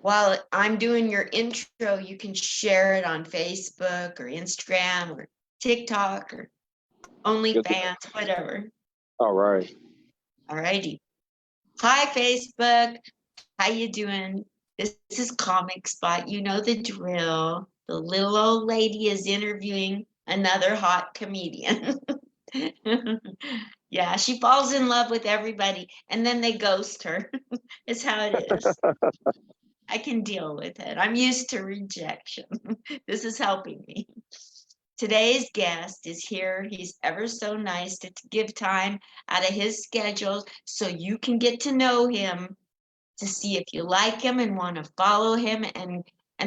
while I'm doing your intro, you can share it on Facebook or Instagram or TikTok or OnlyFans, whatever. All right. All righty. Hi, Facebook. How you doing? This is Comic Spot. You know the drill. The little old lady is interviewing another hot comedian. Yeah, she falls in love with everybody and then they ghost her. It's how it is. I can deal with it. I'm used to rejection. This is helping me. Today's guest is here. He's ever so nice to give time out of his schedule so you can get to know him, to see if you like him and want to follow him and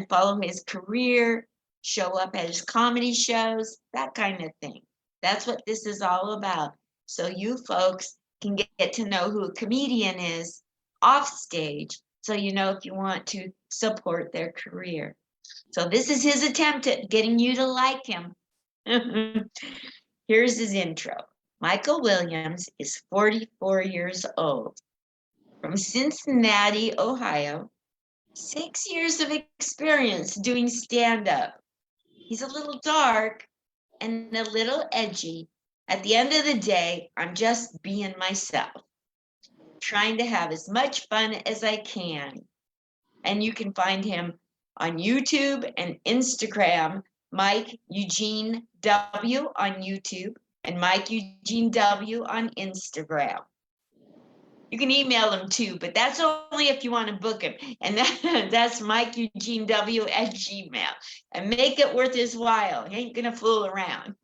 follow his career, show up at his comedy shows, that kind of thing. That's what this is all about. So you folks can get to know who a comedian is off stage, so you know if you want to support their career. So this is his attempt at getting you to like him. Here's his intro. Michael Williams is 44 years old, from Cincinnati, Ohio, 6 years of experience doing stand-up. He's a little dark and a little edgy. At the end of the day, I'm just being myself, trying to have as much fun as I can. And you can find him on YouTube and Instagram, Mike Eugene W on YouTube and Mike Eugene W on Instagram. You can email him too, but that's only if you want to book him. And that's Mike Eugene W at Gmail. And make it worth his while. He ain't gonna fool around.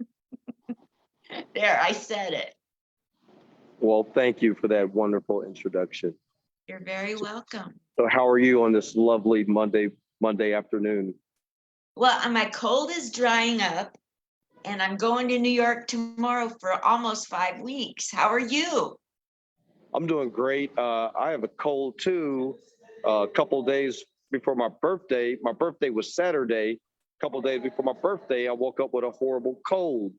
There, I said it. Well, thank you for that wonderful introduction. You're very welcome. So how are you on this lovely Monday afternoon? Well, my cold is drying up and I'm going to New York tomorrow for almost 5 weeks. How are you? I'm doing great. I have a cold too. A couple days before my birthday was Saturday. A couple days before my birthday, I woke up with a horrible cold.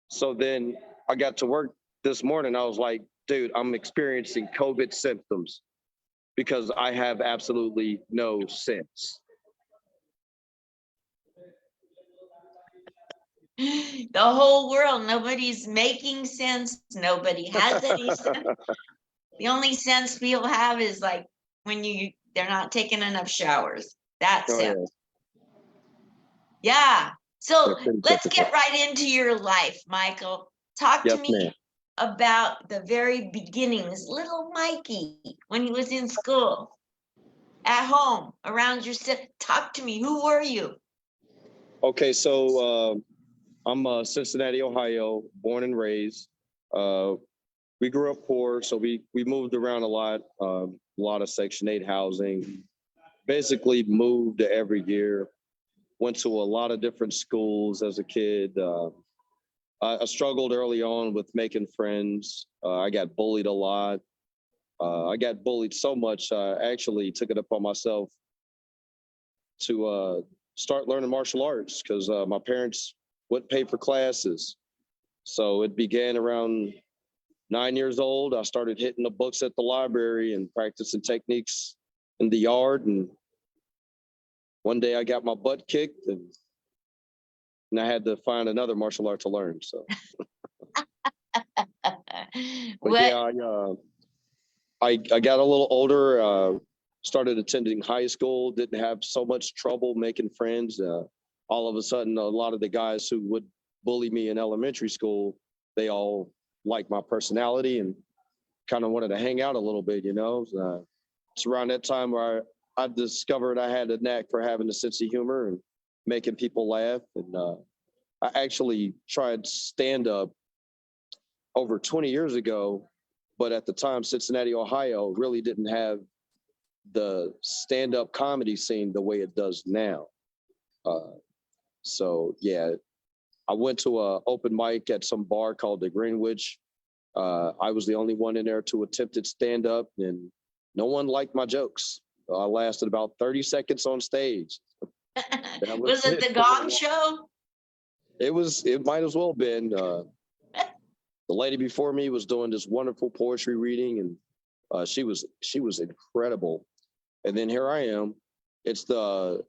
So then I got to work this morning. I was like, dude, I'm experiencing COVID symptoms because I have absolutely no sense. The whole world, nobody's making sense. Nobody has any sense. The only sense people have is like when they're not taking enough showers. That's it. Yeah. So let's get right into your life, Michael. Talk to me about the very beginnings. Little Mikey, when he was in school, at home, around your city. Talk to me. Who were you? Okay, so I'm Cincinnati, Ohio, born and raised. We grew up poor, so we moved around a lot of Section 8 housing. Basically moved every year. Went to a lot of different schools as a kid. I struggled early on with making friends. I got bullied a lot. I got bullied so much, I actually took it upon myself to start learning martial arts because my parents wouldn't pay for classes. So it began around 9 years old. I started hitting the books at the library and practicing techniques in the yard. And one day I got my butt kicked and I had to find another martial art to learn. So, but yeah, I got a little older, started attending high school, didn't have so much trouble making friends. All of a sudden, a lot of the guys who would bully me in elementary school, they all liked my personality and kind of wanted to hang out a little bit, you know. It's around that time where I discovered I had a knack for having a sense of humor and making people laugh. And I actually tried stand-up over 20 years ago, but at the time, Cincinnati, Ohio really didn't have the stand-up comedy scene the way it does now. So yeah, I went to a open mic at some bar called the Greenwich. I was the only one in there to attempt stand-up, and no one liked my jokes. I lasted about 30 seconds on stage. Was it the Gong Show? It might as well have been. The lady before me was doing this wonderful poetry reading, and she was incredible. And then here I am It's the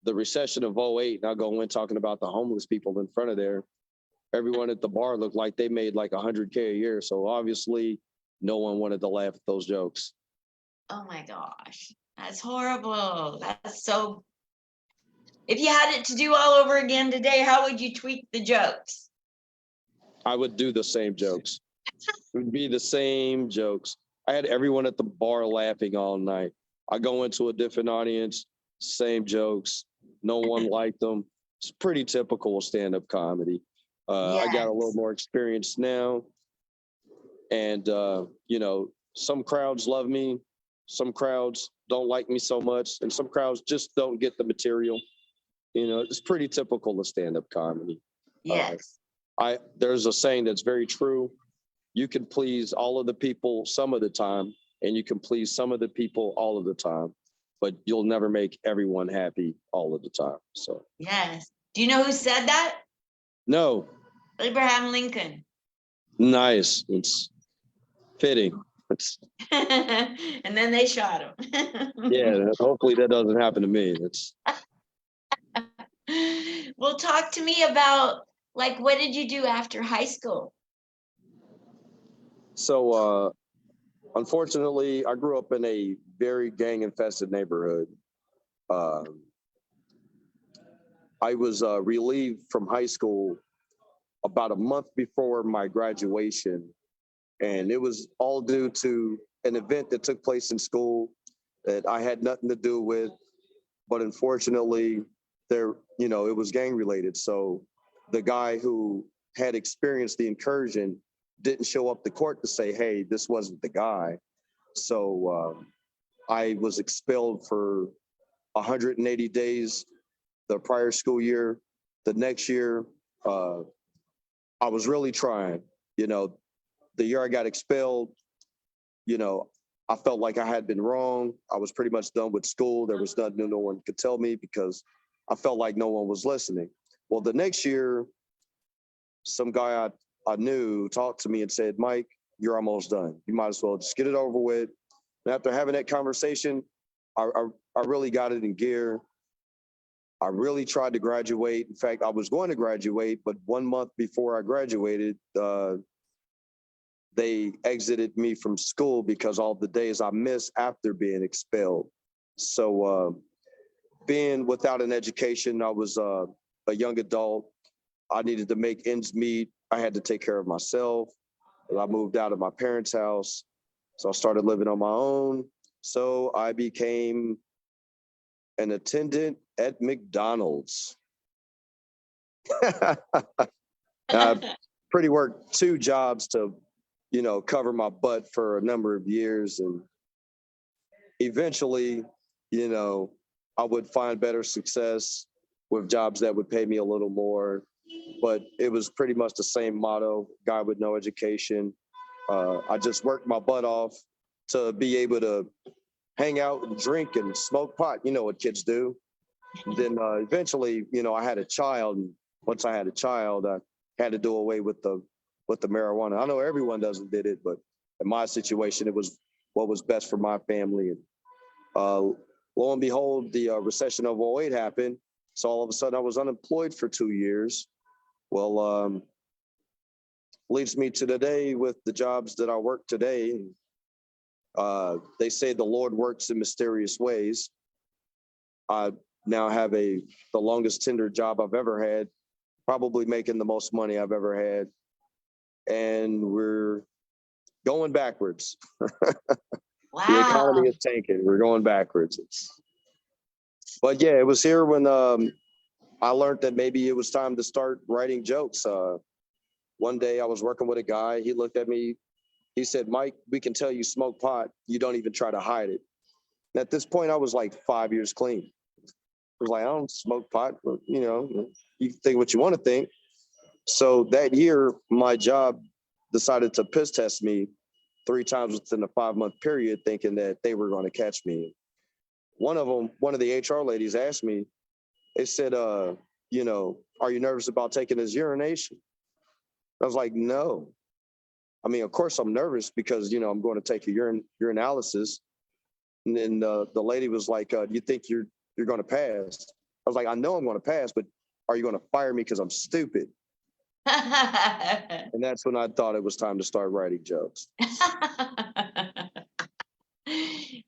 recession of '08. And I'll go in talking about the homeless people in front of there. Everyone at the bar looked like they made like 100K a year. So obviously no one wanted to laugh at those jokes. Oh my gosh, that's horrible. That's so. If you had it to do all over again today, how would you tweak the jokes? I would do the same jokes. It would be the same jokes. I had everyone at the bar laughing all night. I go into a different audience, same jokes. No one liked them. It's pretty typical of stand-up comedy. I got a little Yes. more experience now. And, some crowds love me. Some crowds don't like me so much. And some crowds just don't get the material. It's pretty typical of stand-up comedy. Yes. There's a saying that's very true. You can please all of the people some of the time, and you can please some of the people all of the time, but you'll never make everyone happy all of the time. So, Yes. Do you know who said that? no, Abraham Lincoln. nice. It's fitting. And then they shot him. Yeah, hopefully that doesn't happen to me. Well, talk to me about, like, what did you do after high school? So, unfortunately, I grew up in a very gang-infested neighborhood. I was relieved from high school about a month before my graduation, and it was all due to an event that took place in school that I had nothing to do with, but unfortunately, it was gang related. So the guy who had experienced the incursion didn't show up to court to say, hey, this wasn't the guy. So I was expelled for 180 days the prior school year. The next year, I was really trying. The year I got expelled, I felt like I had been wrong. I was pretty much done with school. There was nothing no one could tell me because I felt like no one was listening. Well, the next year, some guy I knew talked to me and said, Mike, you're almost done. You might as well just get it over with. And after having that conversation, I really got it in gear. I really tried to graduate. In fact, I was going to graduate, but 1 month before I graduated, they exited me from school because all the days I missed after being expelled. So being without an education, I was a young adult. I needed to make ends meet. I had to take care of myself. And I moved out of my parents' house. So I started living on my own. So I became an attendant at McDonald's. I pretty worked 2 jobs to, cover my butt for a number of years. And eventually, I would find better success with jobs that would pay me a little more. But it was pretty much the same motto, guy with no education. I just worked my butt off to be able to hang out and drink and smoke pot. You know what kids do. Then eventually, I had a child. And once I had a child, I had to do away with the marijuana. I know everyone doesn't did it, but in my situation, it was what was best for my family. And lo and behold, the recession of '08 happened. So all of a sudden I was unemployed for 2 years. Well, leads me to today with the jobs that I work today. They say the Lord works in mysterious ways. I now have the longest tenure job I've ever had, probably making the most money I've ever had. And we're going backwards. Wow. The economy is tanking. We're going backwards. But yeah, it was here when I learned that maybe it was time to start writing jokes. One day I was working with a guy. He looked at me. He said, Mike, we can tell you smoke pot. You don't even try to hide it. And at this point, I was like 5 years clean. I was like, I don't smoke pot. But, you can think what you want to think. So that year, my job decided to piss test me 3 times within a 5-month period, thinking that they were going to catch me. One of the HR ladies asked me, they said, are you nervous about taking his urination? I was like, no. I mean, of course I'm nervous because, I'm going to take a urinalysis. And then the lady was like, do you think you're going to pass. I was like, I know I'm going to pass, but are you going to fire me because I'm stupid? And that's when I thought it was time to start writing jokes.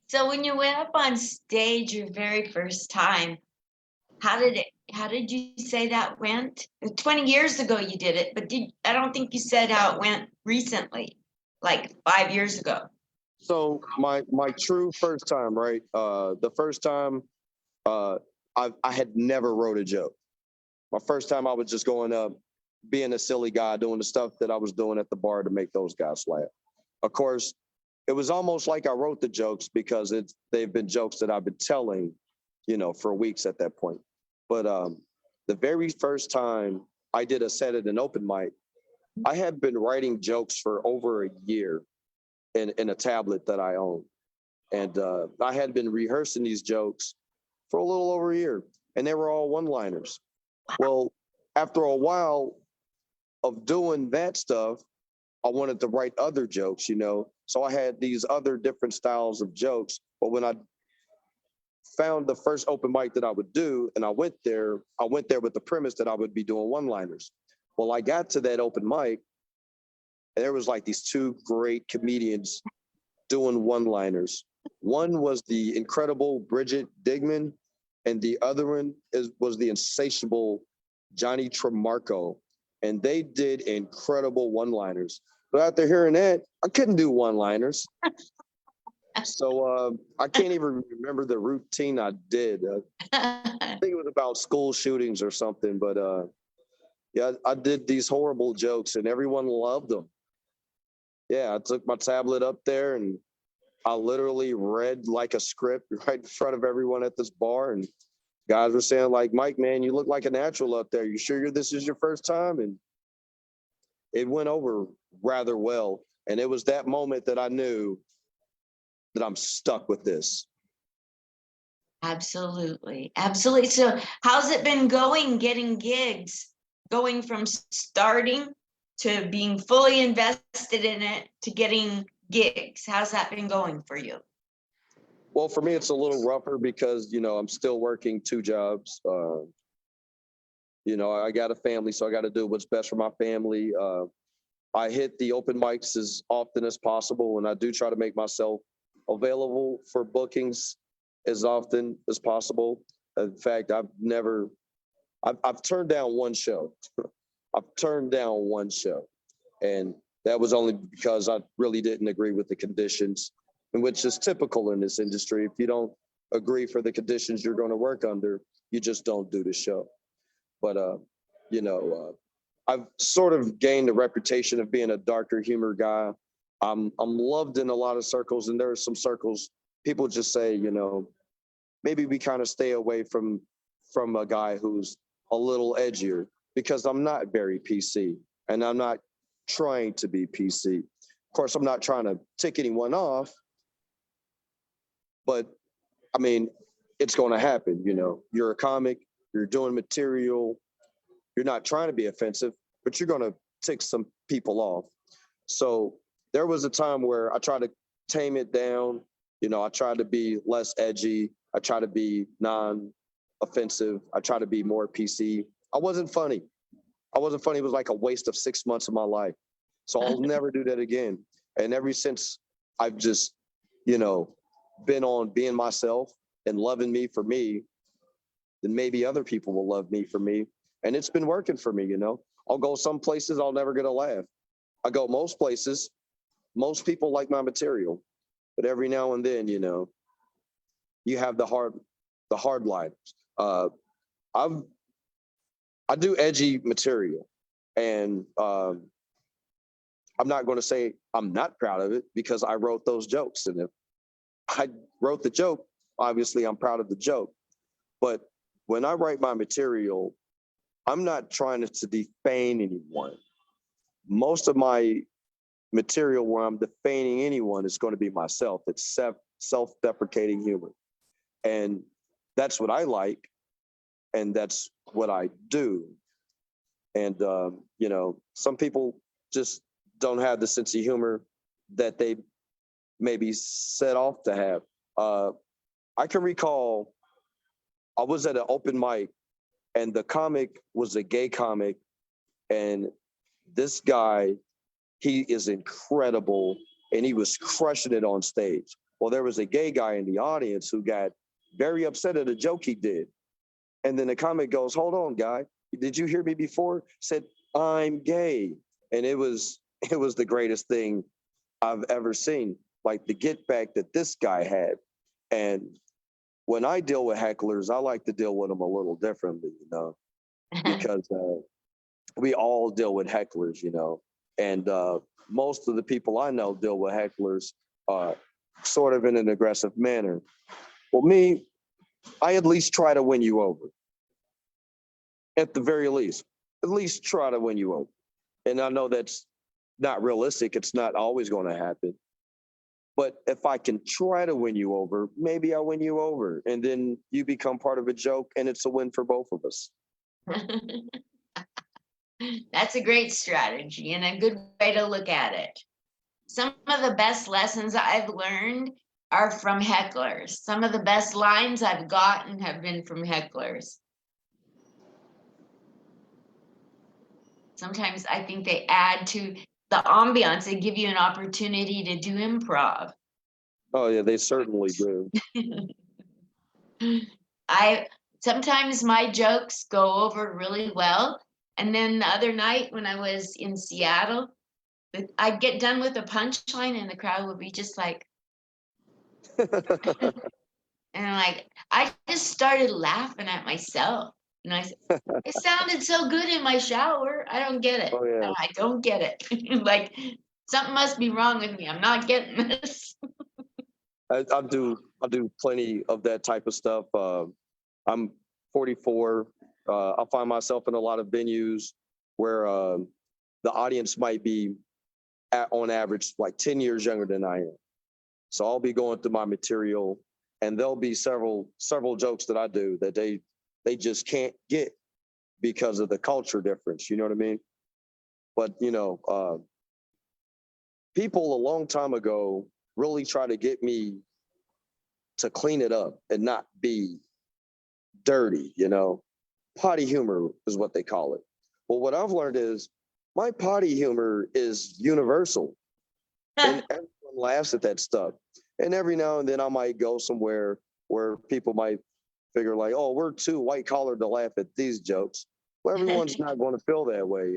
So when you went up on stage your very first time, how did you say that went? 20 years ago you did it, but I don't think you said how it went recently, like 5 years ago. So my true first time, right? The first time I had never wrote a joke. My first time I was just going up, being a silly guy, doing the stuff that I was doing at the bar to make those guys laugh. Of course, it was almost like I wrote the jokes because they've been jokes that I've been telling, for weeks at that point. But the very first time I did a set at an open mic, I had been writing jokes for over a year in a tablet that I own. And I had been rehearsing these jokes for a little over a year, and they were all one-liners. Well, after a while of doing that stuff, I wanted to write other jokes, So I had these other different styles of jokes. But when I found the first open mic that I would do, and I went there with the premise that I would be doing one-liners. Well, I got to that open mic, and there was like these two great comedians doing one-liners. One was the incredible Bridget Digman, and the other one was the insatiable Johnny Tremarco. And they did incredible one-liners. But after hearing that, I couldn't do one-liners. So I can't even remember the routine I did. I think it was about school shootings or something. But yeah, I did these horrible jokes, and everyone loved them. Yeah, I took my tablet up there, and I literally read like a script right in front of everyone at this bar. And guys were saying like, Mike, man, you look like a natural up there. You sure this is your first time? And it went over rather well. And it was that moment that I knew that I'm stuck with this. Absolutely. Absolutely. So how's it been going, getting gigs, going from starting to being fully invested in it to getting gigs? How's that been going for you? Well, for me, it's a little rougher because, I'm still working 2 jobs. I got a family, so I got to do what's best for my family. I hit the open mics as often as possible, and I do try to make myself available for bookings as often as possible. In fact, I've turned down one show. I've turned down one show, and that was only because I really didn't agree with the conditions, and which is typical in this industry. If you don't agree for the conditions you're going to work under, you just don't do the show. But I've sort of gained a reputation of being a darker humor guy. I'm loved in a lot of circles, and there are some circles people just say, maybe we kind of stay away from a guy who's a little edgier, because I'm not very PC, and I'm not trying to be PC. Of course, I'm not trying to tick anyone off, but I mean, it's going to happen. You're a comic, you're doing material, you're not trying to be offensive, but you're going to tick some people off. So there was a time where I tried to tame it down. I tried to be less edgy. I tried to be non-offensive. I tried to be more PC. I wasn't funny. It was like a waste of 6 months of my life. So I'll never do that again. And ever since, I've just, been on being myself and loving me for me, then maybe other people will love me for me. And it's been working for me, I'll go some places, I'll never get a laugh. I go most places, most people like my material. But every now and then, you have the hard liners. I do edgy material, and I'm not going to say I'm not proud of it, because I wrote those jokes. And if I wrote the joke, obviously I'm proud of the joke. But when I write my material, I'm not trying to defame anyone. Most of my material where I'm defaming anyone is going to be myself. It's self-deprecating humor. And that's what I like, and that's what I do. And, some people just don't have the sense of humor that they maybe set off to have. I can recall I was at an open mic, and the comic was a gay comic, and this guy, he is incredible, and he was crushing it on stage. Well, there was a gay guy in the audience who got very upset at a joke he did. And then the comic goes, "Hold on, guy. Did you hear me before?" Said, "I'm gay." And it was the greatest thing I've ever seen. Like the get back that this guy had. And when I deal with hecklers, I like to deal with them a little differently, because we all deal with hecklers, and most of the people I know deal with hecklers sort of in an aggressive manner. Well, me, I at least try to win you over. At the very least, at least try to win you over. And I know that's not realistic. It's not always going to happen. But if I can try to win you over, maybe I'll win you over. And then you become part of a joke, and it's a win for both of us. That's a great strategy and a good way to look at it. Some of the best lessons I've learned are from hecklers. Some of the best lines I've gotten have been from hecklers. Sometimes I think they add to the ambiance. They give you an opportunity to do improv. Oh yeah, they certainly do. Sometimes my jokes go over really well. And then the other night when I was in Seattle, I'd get done with a punchline and the crowd would be just like, and I just started laughing at myself. And I said, it sounded so good in my shower. I don't get it. Oh yeah. I don't get it. Like something must be wrong with me. I'm not getting this. I do plenty of that type of stuff. I'm 44. I find myself in a lot of venues where the audience might be on average like 10 years younger than I am. So I'll be going through my material, and there'll be several jokes that I do that they just can't get because of the culture difference. You know what I mean? But people a long time ago really try to get me to clean it up and not be dirty, potty humor is what they call it. Well, what I've learned is my potty humor is universal, and everyone laughs at that stuff. And every now and then I might go somewhere where people might figure like, oh, we're too white collar to laugh at these jokes. Well, everyone's not going to feel that way,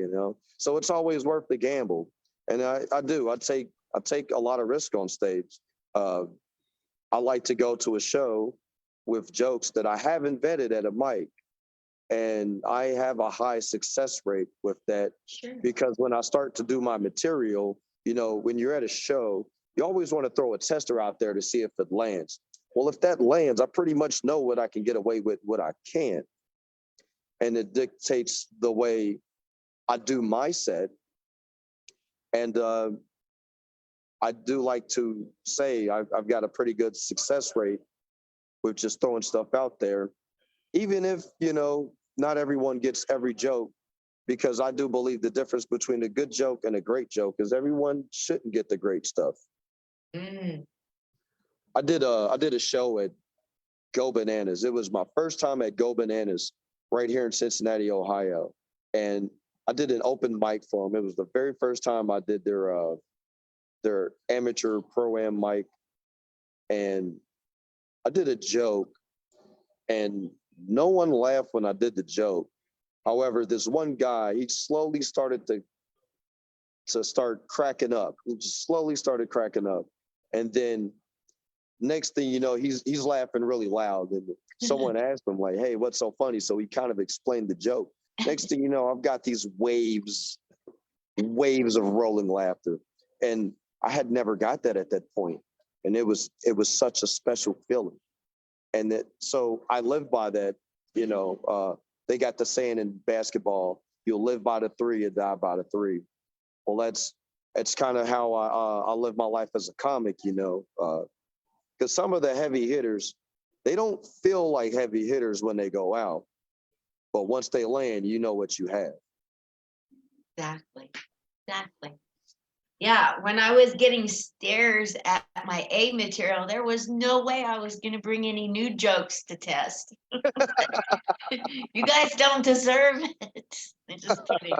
So it's always worth the gamble. And I take a lot of risk on stage. I like to go to a show with jokes that I haven't vetted at a mic. And I have a high success rate with that. Sure. Because when I start to do my material, when you're at a show, you always want to throw a tester out there to see if it lands. Well, if that lands, I pretty much know what I can get away with, what I can't. And it dictates the way I do my set. And I do like to say I've got a pretty good success rate with just throwing stuff out there, even if, not everyone gets every joke, because I do believe the difference between a good joke and a great joke is everyone shouldn't get the great stuff. Mm. I did a show at Go Bananas. It was my first time at Go Bananas right here in Cincinnati, Ohio. And I did an open mic for them. It was the very first time I did their amateur pro-am mic. And I did a joke, and no one laughed when I did the joke. However, this one guy, he slowly started to start cracking up. He just slowly started cracking up. And then next thing you know, he's laughing really loud. And someone asked him like, hey, what's so funny? So he kind of explained the joke. Next thing you know, I've got these waves of rolling laughter. And I had never got that at that point. And it was such a special feeling. And so I live by that, they got the saying in basketball, you'll live by the three, you die by the three. Well, that's kind of how I live my life as a comic, because some of the heavy hitters, they don't feel like heavy hitters when they go out. But once they land, you know what you have. Exactly. Yeah, when I was getting stares at my A material, there was no way I was going to bring any new jokes to test. You guys don't deserve it. I'm just kidding.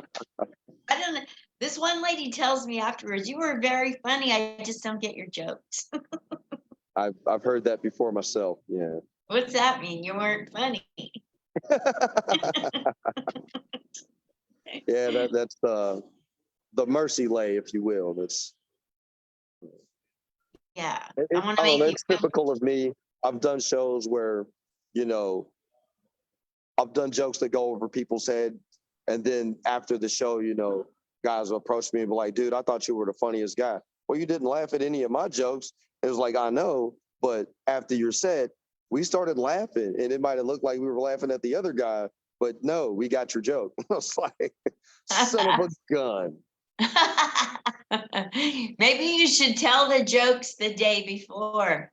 I don't know. This one lady tells me afterwards, you were very funny. I just don't get your jokes. I've heard that before myself. Yeah. What's that mean? You weren't funny. Yeah, that's the mercy lay, if you will. That's Yeah, I it, want I to don't make know. you It's feel. typical of me. I've done shows where, you know, I've done jokes that go over people's head, and then after the show, guys will approach me and be like, "Dude, I thought you were the funniest guy." Well, you didn't laugh at any of my jokes. It was like, I know, but after your set, we started laughing, and it might have looked like we were laughing at the other guy, but no, we got your joke. I was like, son of a gun. Maybe you should tell the jokes the day before.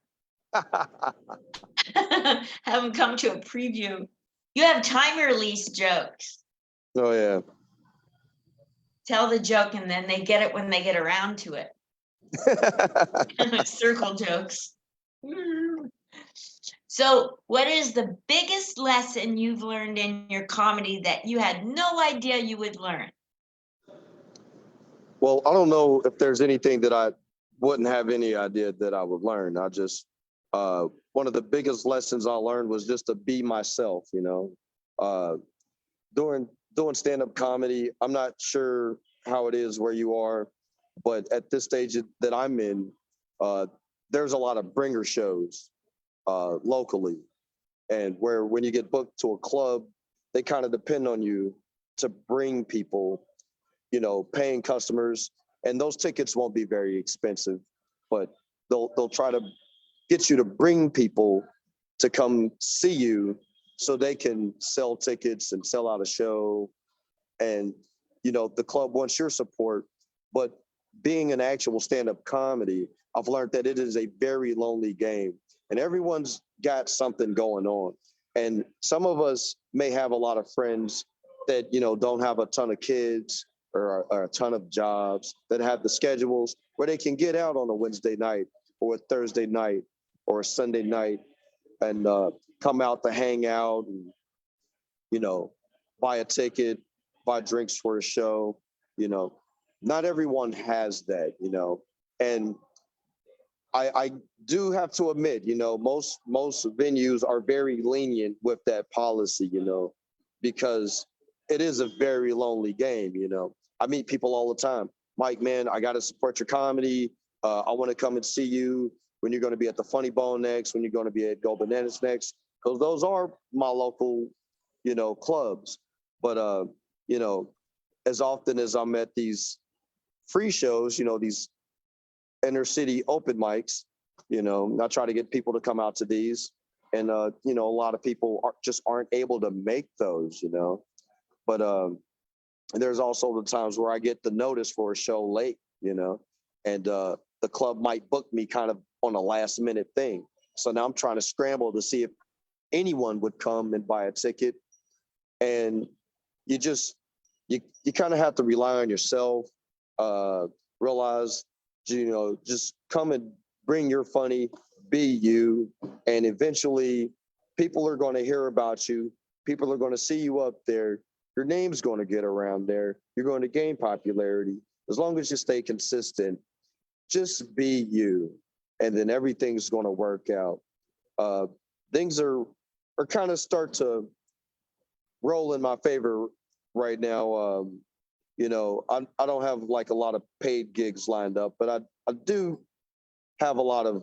Have them come to a preview. You have time release jokes. Oh yeah. Tell the joke and then they get it when they get around to it. Circle jokes. So, what is the biggest lesson you've learned in your comedy that you had no idea you would learn? Well, I don't know if there's anything that I wouldn't have any idea that I would learn. I just one of the biggest lessons I learned was just to be myself. Uh, doing stand-up comedy. I'm not sure how it is where you are, but at this stage that I'm in, uh, there's a lot of bringer shows locally, and where when you get booked to a club, they kind of depend on you to bring people, paying customers, and those tickets won't be very expensive, but they'll try to get you to bring people to come see you so they can sell tickets and sell out a show. And the club wants your support, but being an actual stand-up comedy, I've learned that it is a very lonely game, and everyone's got something going on. And some of us may have a lot of friends that don't have a ton of kids or a ton of jobs, that have the schedules where they can get out on a Wednesday night or a Thursday night or a Sunday night and come out to hang out and you know buy a ticket, buy drinks for a show. you know Not everyone has that. And I do have to admit, most venues are very lenient with that policy, because it is a very lonely game. I meet people all the time. Mike, man, I got to support your comedy. I want to come and see you when you're going to be at the Funny Bone next, when you're going to be at Go Bananas next, because those are my local, clubs. But, you know, as often as I'm at these free shows, these inner city open mics, I try to get people to come out to these. And, a lot of people just aren't able to make those, but there's also the times where I get the notice for a show late, and the club might book me kind of on a last minute thing. So now I'm trying to scramble to see if anyone would come and buy a ticket. And you just, you kind of have to rely on yourself, realize, just come and bring your funny, be you, and eventually people are going to hear about you. People are going to see you up there. Your name's going to get around there. You're going to gain popularity. As long as you stay consistent, just be you, and then everything's going to work out. Uh, Things are kind of start to roll in my favor right now. I don't have like a lot of paid gigs lined up, but I do have a lot of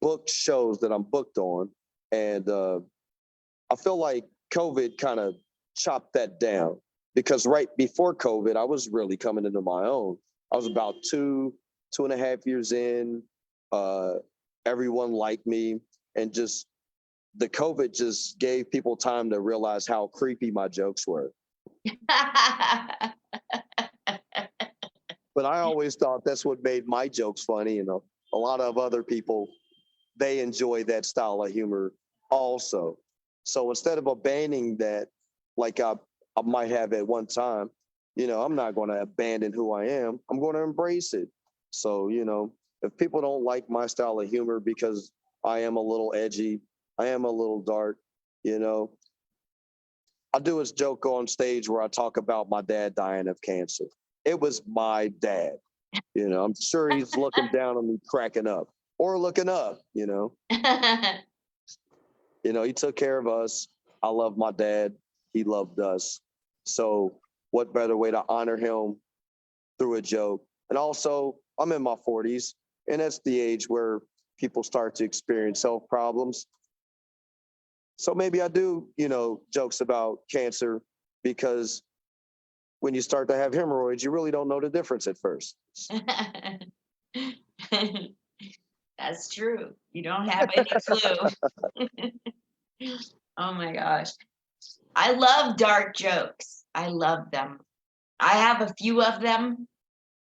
booked shows that I'm booked on. And I feel like COVID kind of chopped that down, because right before COVID, I was really coming into my own. I was about 2.5 years in. Uh, Everyone liked me, and just the COVID just gave people time to realize how creepy my jokes were. But I always thought that's what made my jokes funny. A lot of other people, they enjoy that style of humor also. So instead of abandoning that, like I might have at one time, I'm not going to abandon who I am. I'm going to embrace it. So, if people don't like my style of humor because I am a little edgy, I am a little dark, you know, I do this joke on stage where I talk about my dad dying of cancer. It was my dad. I'm sure he's looking down on me, cracking up or looking up, he took care of us. I love my dad. He loved us. So what better way to honor him through a joke? And also, I'm in my 40s, and that's the age where people start to experience health problems. So maybe I do, jokes about cancer because when you start to have hemorrhoids, you really don't know the difference at first. That's true. You don't have any clue. Oh my gosh. I love dark jokes. I love them. I have a few of them.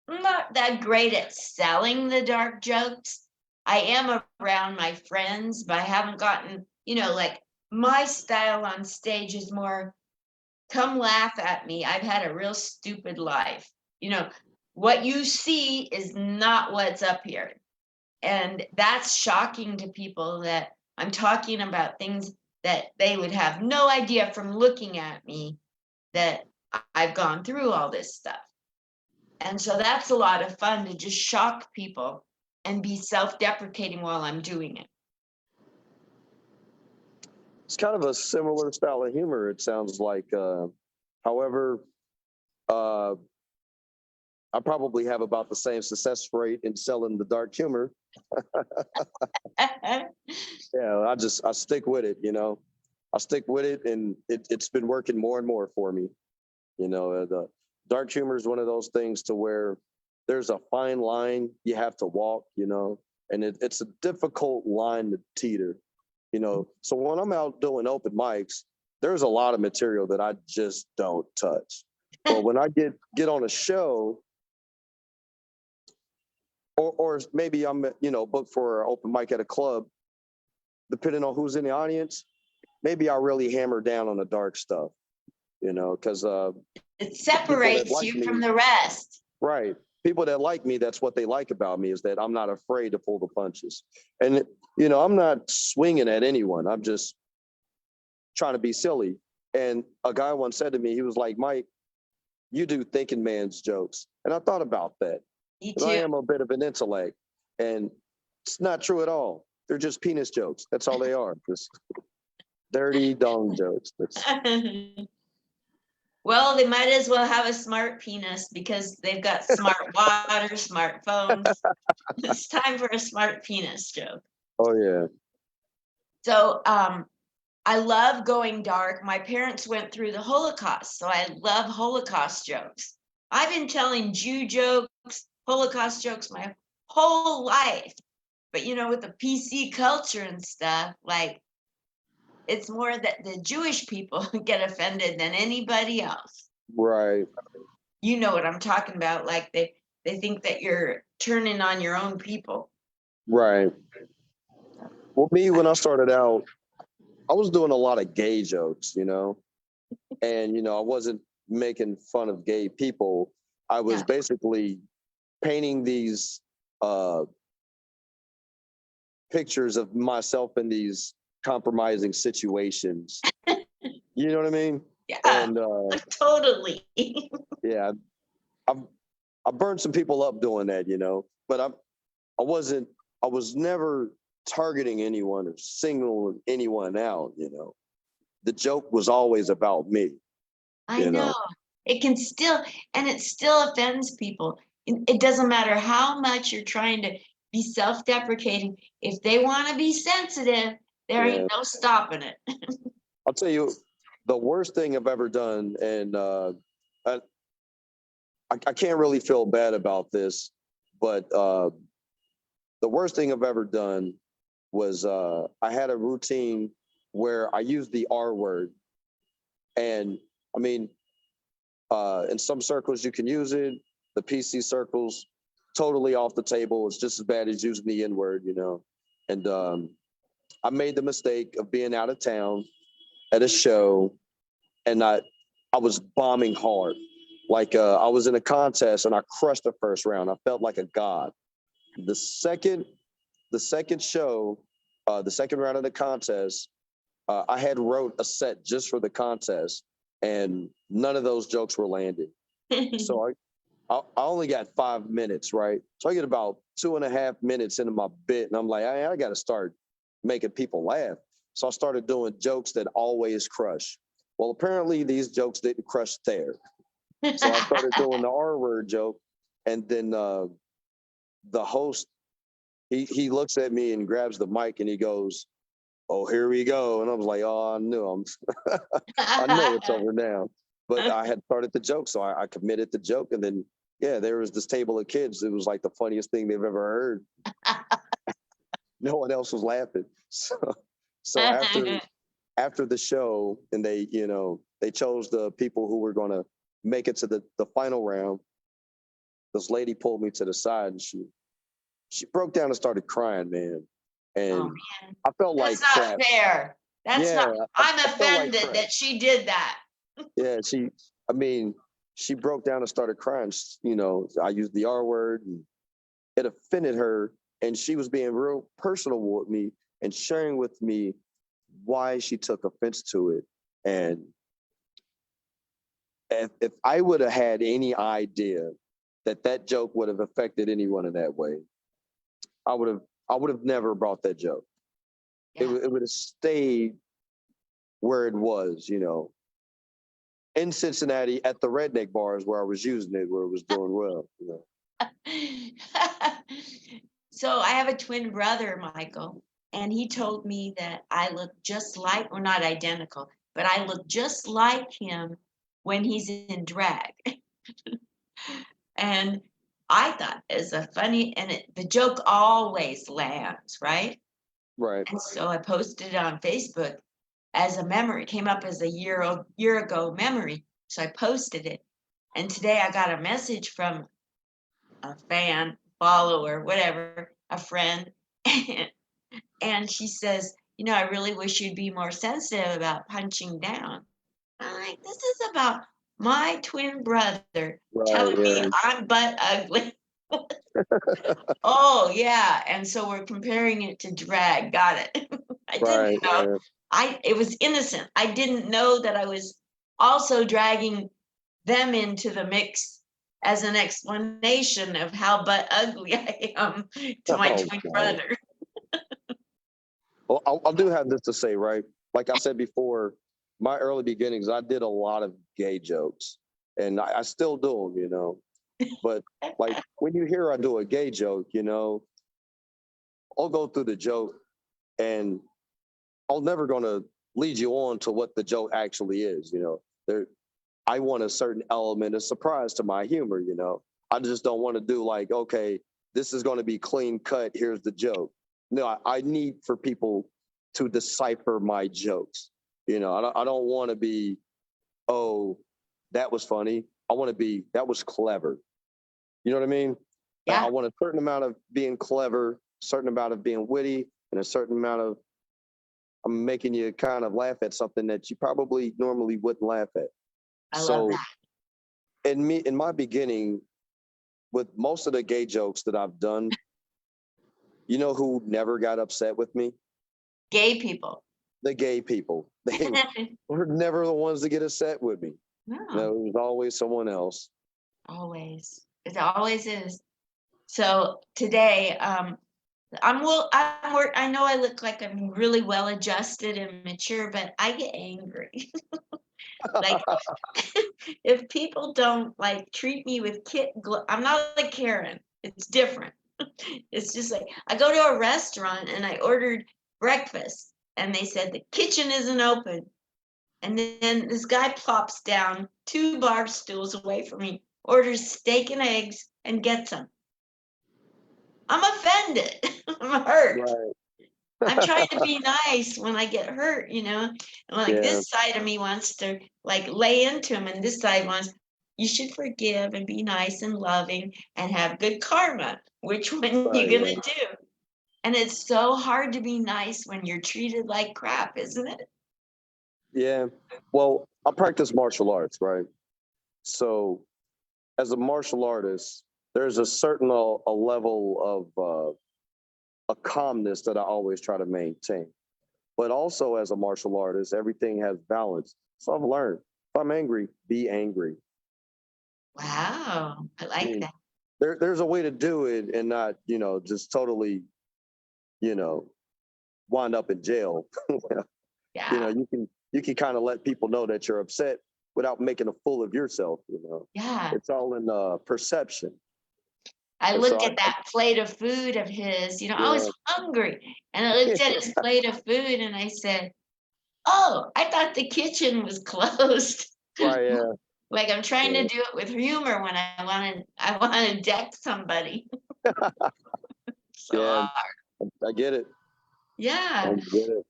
I'm not that great at selling the dark jokes. I am around my friends, but I haven't gotten, like my style on stage is more come laugh at me. I've had a real stupid life. What you see is not what's up here. And that's shocking to people that I'm talking about things that they would have no idea from looking at me that I've gone through all this stuff. And so that's a lot of fun to just shock people and be self-deprecating while I'm doing it. It's kind of a similar style of humor, it sounds like. However, I probably have about the same success rate in selling the dark humor. Yeah, I stick with it, I stick with it, and it's been working more and more for me. The dark humor is one of those things to where there's a fine line you have to walk, and it's a difficult line to teeter, So when I'm out doing open mics, there's a lot of material that I just don't touch. But when I get on a show, or maybe I'm booked for an open mic at a club, depending on who's in the audience, maybe I really hammer down on the dark stuff, because it separates you from the rest. Right. People that like me, that's what they like about me, is that I'm not afraid to pull the punches. And, I'm not swinging at anyone. I'm just trying to be silly. And a guy once said to me, he was like, Mike, you do thinking man's jokes. And I thought about that. Me And I too. am a bit of an intellect. And it's not true at all. They're just penis jokes. That's all they are. Just dirty dong jokes. Well, they might as well have a smart penis because they've got smart water, smartphones. It's time for a smart penis joke. Oh, yeah. So I love going dark. My parents went through the Holocaust, so I love Holocaust jokes. I've been telling Jew jokes, Holocaust jokes my whole life. But with the PC culture and stuff, like it's more that the Jewish people get offended than anybody else. Right. You know what I'm talking about. Like they think that you're turning on your own people. Right. Well, me, when I started out, I was doing a lot of gay jokes, and, I wasn't making fun of gay people. I was basically painting these pictures of myself in these compromising situations. You know what I mean? Yeah, and totally. yeah, I burned some people up doing that, but I was never targeting anyone or singling anyone out, The joke was always about me. I know. It can still, and it still offends people. It doesn't matter how much you're trying to be self-deprecating. If they want to be sensitive, there ain't no stopping it. I'll tell you, the worst thing I've ever done, and I can't really feel bad about this, but the worst thing I've ever done was I had a routine where I used the R word. And I mean, in some circles you can use it. The PC circles, totally off the table. It's just as bad as using the N word, And I made the mistake of being out of town at a show, and I was bombing hard. Like I was in a contest and I crushed the first round. I felt like a god. The second show, the second round of the contest, I had wrote a set just for the contest, and none of those jokes were landed. So I only got 5 minutes, right? So I get about 2.5 minutes into my bit, and I'm like, I got to start making people laugh. So I started doing jokes that always crush. Well, apparently these jokes didn't crush there. So I started doing the R word joke, and then the host he looks at me and grabs the mic and he goes, "Oh, here we go." And I was like, "Oh, I know it's over now." But I had started the joke, so I committed the joke, and then yeah, there was this table of kids. It was like the funniest thing they've ever heard. No one else was laughing. So after the show, and they chose the people who were going to make it to the final round. This lady pulled me to the side, and she broke down and started crying, man. And Oh man, I felt like that's not crap. fair. That's Yeah, not. I'm I felt like offended crap. that she did that. Yeah, I mean, she broke down and started crying. I used the R word, and it offended her, and she was being real personal with me and sharing with me why she took offense to it. And if I would have had any idea that joke would have affected anyone in that way, I would have never brought that joke. Yeah. It would have stayed where it was, in Cincinnati at the redneck bars where I was using it, where it was doing well. So I have a twin brother, Michael, and he told me that I look just like, well, not identical, but I look just like him when he's in drag. And I thought as a funny, and the joke always lands, right? Right. And so I posted it on Facebook as a memory. It came up as a year ago memory. So I posted it. And today I got a message from a fan, follower, whatever, a friend. And she says, I really wish you'd be more sensitive about punching down. I'm like, this is about my twin brother Right. telling me Yeah. I'm butt ugly. Oh, yeah. And so we're comparing it to drag. Got it. I Right. didn't know. Yeah. It was innocent. I didn't know that I was also dragging them into the mix as an explanation of how butt ugly I am to my twin God. brother. Well, I'll do have this to say, right? Like I said before, my early beginnings, I did a lot of gay jokes, and I still do them, But like when you hear I do a gay joke, I'll go through the joke, and I'm never gonna lead you on to what the joke actually is. There, I want a certain element of surprise to my humor. I just don't want to do like, okay, this is going to be clean cut. Here's the joke. No, I need for people to decipher my jokes. I don't want to be, oh, that was funny. I want to be, that was clever. You know what I mean? Yeah. I want a certain amount of being clever, certain amount of being witty, and a certain amount of I'm making you kind of laugh at something that you probably normally wouldn't laugh at. I love that. In my beginning, with most of the gay jokes that I've done, you know who never got upset with me? Gay people. The gay people. They were never the ones to get upset with me. No, It was always someone else. always. It always is. So today, I know I look like I'm really well adjusted and mature, but I get angry. Like if people don't like treat me with I'm not like Karen. It's different. It's just like I go to a restaurant and I ordered breakfast and they said the kitchen isn't open. And then this guy plops down 2 bar stools away from me, orders steak and eggs, and gets them. I'm offended. I'm hurt. Right. I'm trying to be nice when I get hurt, And like Yeah. this side of me wants to like lay into him, and this side wants, you should forgive and be nice and loving and have good karma. Which one you gonna do? And it's so hard to be nice when you're treated like crap, isn't it? Yeah. Well, I practice martial arts, right? So as a martial artist, there's a certain a level of a calmness that I always try to maintain. But also as a martial artist, everything has balance. So I've learned if I'm angry, be angry. Wow, I I like mean, that. there's a way to do it and not, just totally, you know, wind up in jail. Yeah, You can kind of let people know that you're upset without making a fool of yourself. yeah. It's all in perception. I And so looked I, at that plate of food of his, I was yeah, hungry, and I looked at his plate of food and I said, "Oh, I thought the kitchen was closed." right, yeah, Like I'm trying to yeah, do it with humor when I wanna deck somebody. So yeah, hard. I get it. I Yeah. get it.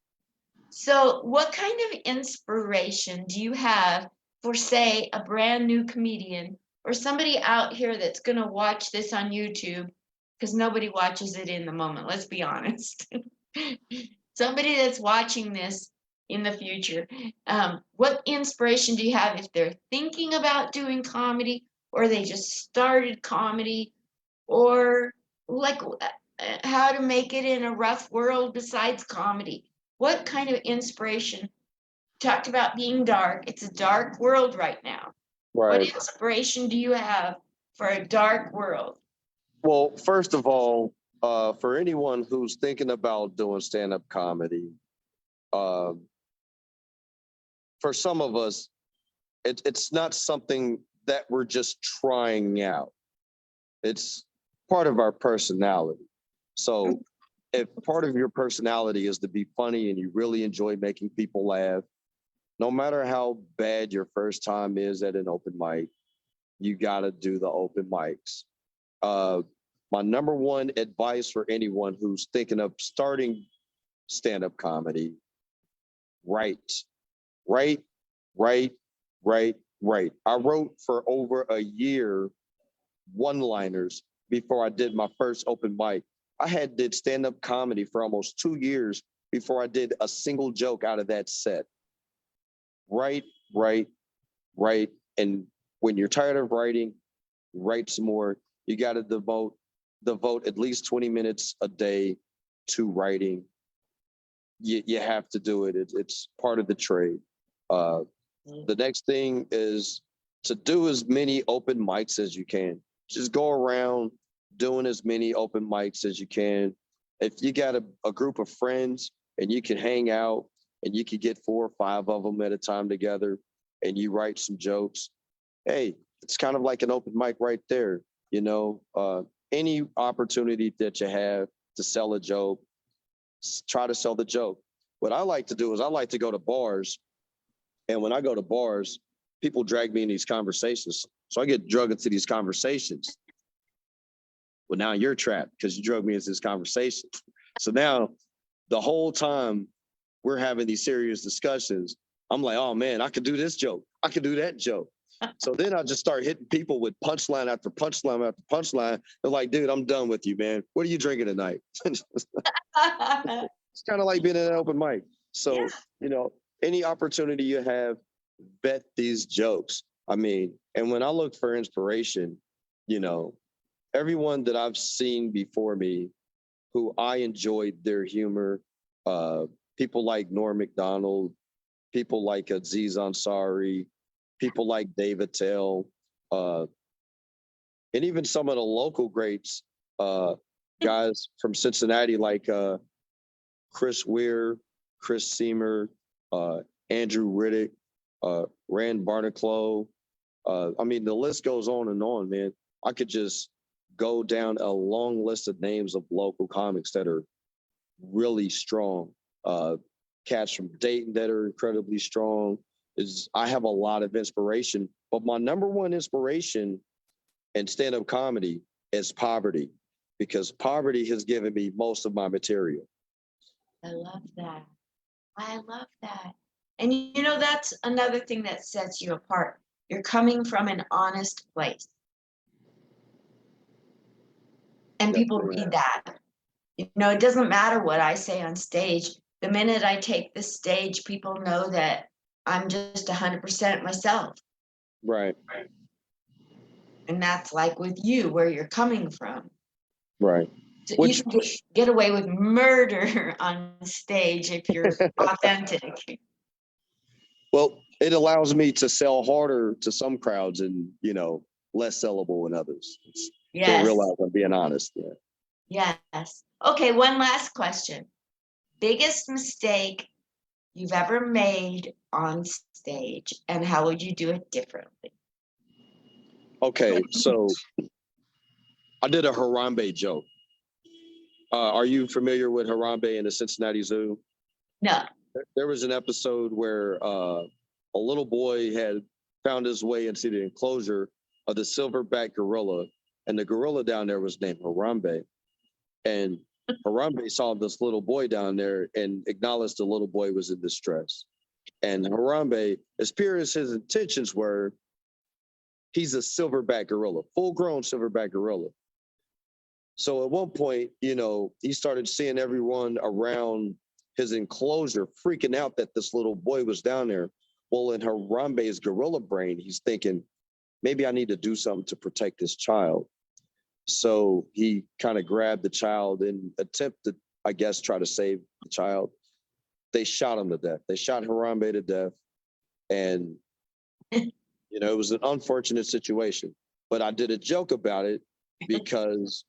So what kind of inspiration do you have for, say, a brand new comedian or somebody out here that's gonna watch this on YouTube? Because nobody watches it in the moment, let's be honest. Somebody that's watching this in the future, what inspiration do you have if they're thinking about doing comedy or they just started comedy or like how to make it in a rough world besides comedy? What kind of inspiration? Talked about being dark. It's a dark world right now. What Right. inspiration do you have for a dark world? Well, first of all, for anyone who's thinking about doing stand-up comedy, um, for some of us, it's not something that we're just trying out. It's part of our personality. So if part of your personality is to be funny and you really enjoy making people laugh, no matter how bad your first time is at an open mic, you got to do the open mics. Uh, my number one advice for anyone who's thinking of starting stand-up comedy: write, write, write, write, write. I wrote for over a year one-liners before I did my first open mic. I had did stand-up comedy for almost 2 years before I did a single joke out of that set. Write, write, write, and when you're tired of writing, write some more. You got to devote at least 20 minutes a day to writing. You have to do it. It's part of the trade. Uh, the next thing is to do as many open mics as you can. Just go around doing as many open mics as you can. If you got a group of friends and you can hang out and you can get 4 or 5 of them at a time together and you write some jokes, hey, it's kind of like an open mic right there. Any opportunity that you have to sell a joke, try to sell the joke. What I like to do is I like to go to bars, and when I go to bars, people drag me in these conversations. So I get drugged into these conversations. Well, now you're trapped because you drug me into this conversation. So now the whole time we're having these serious discussions, I'm like, oh man, I could do this joke. I could do that joke. So then I just start hitting people with punchline after punchline after punchline. They're like, dude, I'm done with you, man. What are you drinking tonight? It's kind of like being in an open mic. Yeah. So, any opportunity you have, vet these jokes. I mean, and when I look for inspiration, you know, everyone that I've seen before me who I enjoyed their humor, uh, people like Norm Macdonald, people like Aziz Ansari, people like Dave Attell, uh, and even some of the local greats, uh, guys from Cincinnati like Chris Weir, Chris Seamer, Andrew Riddick, Rand Barnacle. I mean, the list goes on, man. I could just go down a long list of names of local comics that are really strong. Cats from Dayton that are incredibly strong. I have a lot of inspiration, but my number one inspiration in stand-up comedy is poverty, because poverty has given me most of my material. I love that. I love that. And that's another thing that sets you apart. You're coming from an honest place, and people Definitely. read that. It doesn't matter what I say on stage. The minute I take the stage, people know that I'm just 100% myself. Right. And that's like with you, where you're coming from. Right. So you Which, can get away with murder on stage if you're authentic. well, it allows me to sell harder to some crowds and, less sellable in others. They Yes, realize I'm being honest. Yeah. yes. Okay, one last question. Biggest mistake you've ever made on stage, and how would you do it differently? Okay, so I did a Harambe joke. Are you familiar with Harambe in the Cincinnati Zoo? No. There was an episode where a little boy had found his way into the enclosure of the silverback gorilla, and the gorilla down there was named Harambe. And Harambe saw this little boy down there and acknowledged the little boy was in distress. And Harambe, as pure as his intentions were, he's a silverback gorilla, full-grown silverback gorilla. So at one point, he started seeing everyone around his enclosure freaking out that this little boy was down there. Well, in Harambe's gorilla brain, he's thinking, maybe I need to do something to protect this child. So he kind of grabbed the child and attempted, I guess, try to save the child. They shot him to death. They shot Harambe to death. And, it was an unfortunate situation. But I did a joke about it because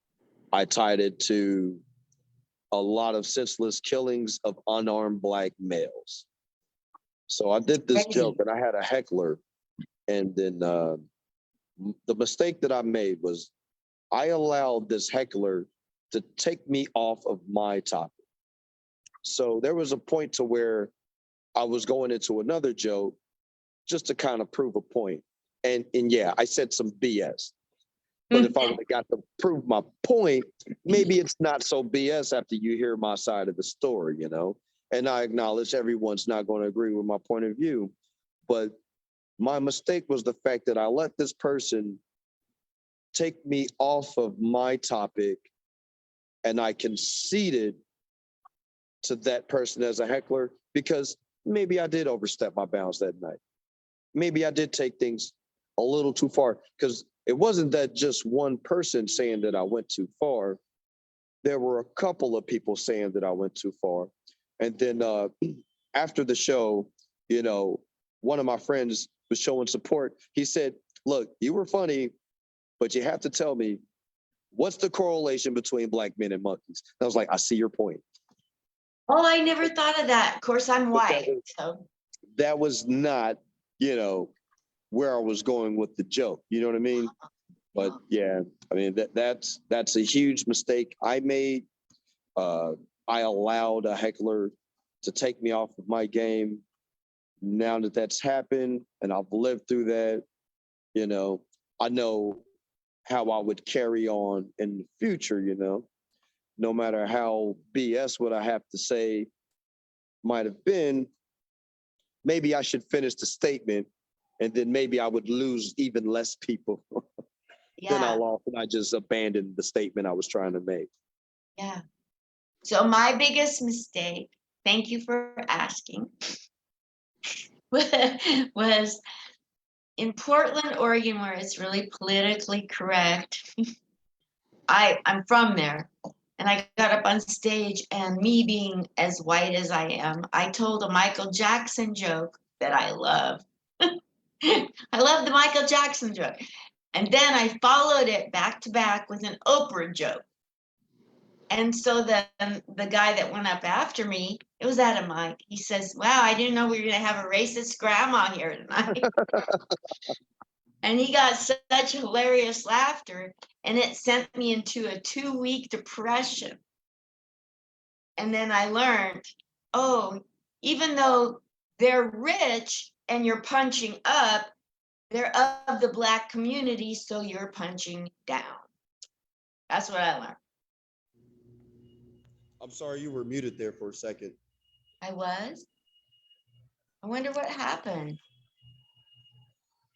I tied it to a lot of senseless killings of unarmed Black males. So I did this joke and I had a heckler. And then the mistake that I made was I allowed this heckler to take me off of my topic. So there was a point to where I was going into another joke just to kind of prove a point. And yeah, I said some BS. But if I would have got to prove my point, maybe it's not so BS after you hear my side of the story, And I acknowledge everyone's not going to agree with my point of view. But my mistake was the fact that I let this person take me off of my topic, and I conceded to that person as a heckler because maybe I did overstep my bounds that night. Maybe I did take things a little too far, because it wasn't that just one person saying that I went too far. There were a couple of people saying that I went too far. And then after the show, one of my friends was showing support. He said, look, you were funny, but you have to tell me, what's the correlation between Black men and monkeys? And I was like, I see your point. Oh, I never thought of that. Of course, I'm white. That was not, where I was going with the joke. You know what I mean? But yeah, I mean, that's a huge mistake I made. I allowed a heckler to take me off of my game. Now that that's happened and I've lived through that, I know how I would carry on in the future, no matter how BS what I have to say might have been, maybe I should finish the statement and then maybe I would lose even less people. Then I lost and I just abandoned the statement I was trying to make. Yeah. So my biggest mistake, thank you for asking, was in Portland, Oregon, where it's really politically correct. I'm from there. And I got up on stage, and me being as white as I am, I told a Michael Jackson joke that I love. I love the Michael Jackson joke. And then I followed it back to back with an Oprah joke. And so then the guy that went up after me, it was Adam Mike. He says, wow, I didn't know we were going to have a racist grandma here tonight. And he got such hilarious laughter, and it sent me into a 2-week depression. And then I learned, oh, even though they're rich and you're punching up, they're of the Black community, so you're punching down. That's what I learned. I'm sorry, you were muted there for a second. I was? I wonder what happened.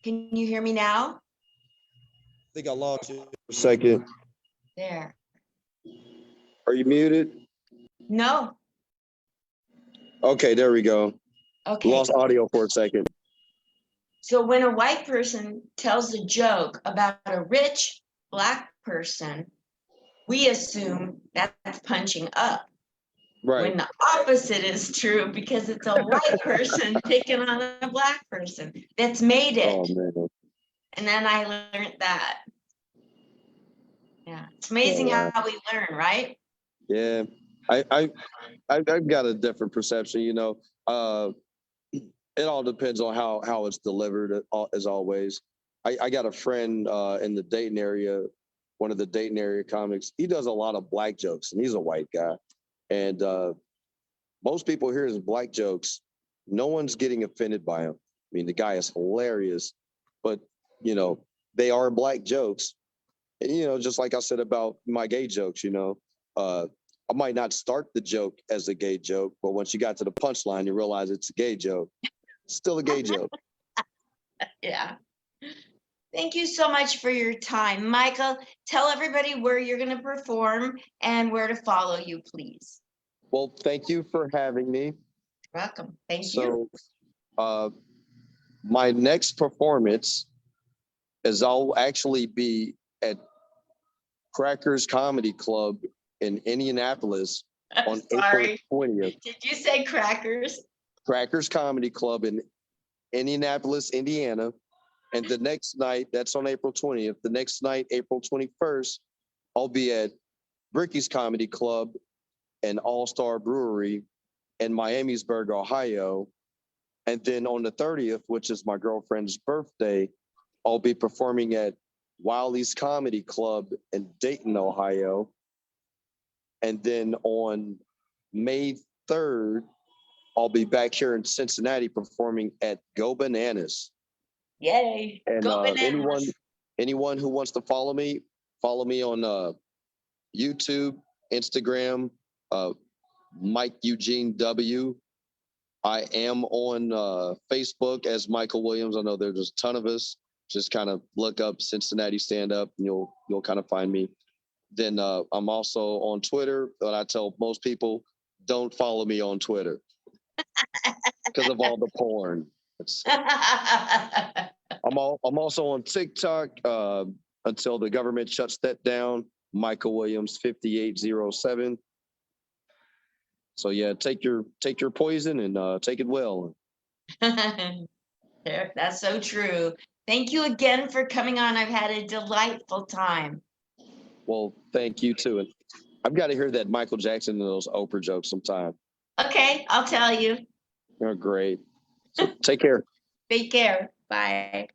Can you hear me now? I think I lost you for a second. There. Are you muted? No. Okay, there we go. Okay. Lost audio for a second. So when a white person tells a joke about a rich Black person, we assume that's punching up. Right. When the opposite is true, because it's a white person picking on a Black person that's made it. Oh man. And then I learned that. Yeah, it's amazing Yeah. how we learn, right? Yeah. I've got a different perception, you know. It all depends on how it's delivered as always. I got a friend in the Dayton area, one of the Dayton area comics. He does a lot of Black jokes, and he's a white guy. And most people hear his Black jokes. No one's getting offended by him. I mean, the guy is hilarious, but you know, they are Black jokes. And, you know, just like I said about my gay jokes, you know, I might not start the joke as a gay joke, but once you got to the punchline, you realize it's a gay joke. Still a gay joke. Yeah. Thank you so much for your time. Michael, tell everybody where you're going to perform and where to follow you, please. Well, thank you for having me. Welcome. Thank you. So, my next performance is I'll actually be at Crackers Comedy Club in Indianapolis on Sorry. April 20th. Did you say crackers? Crackers Comedy Club in Indianapolis, Indiana. And the next night, that's on April 20th. The next night, April 21st, I'll be at Bricky's Comedy Club and All-Star Brewery in Miamisburg, Ohio. And then on the 30th, which is my girlfriend's birthday, I'll be performing at Wiley's Comedy Club in Dayton, Ohio. And then on May 3rd, I'll be back here in Cincinnati performing at Go Bananas. Yay. And Go Bananas. anyone who wants to follow me on YouTube, Instagram, Mike Eugene W. I am on Facebook as Michael Williams. I know there's a ton of us. Just kind of look up Cincinnati Stand Up, and you'll kind of find me. Then I'm also on Twitter, but I tell most people don't follow me on Twitter because of all the porn. I'm also on TikTok until the government shuts that down. Michael Williams 5807. So yeah, take your poison and take it well. That's so true. Thank you again for coming on. I've had a delightful time. Well, thank you too. And I've got to hear that Michael Jackson and those Oprah jokes sometime. Okay, I'll tell you. They're great. So take care. Take care. Bye.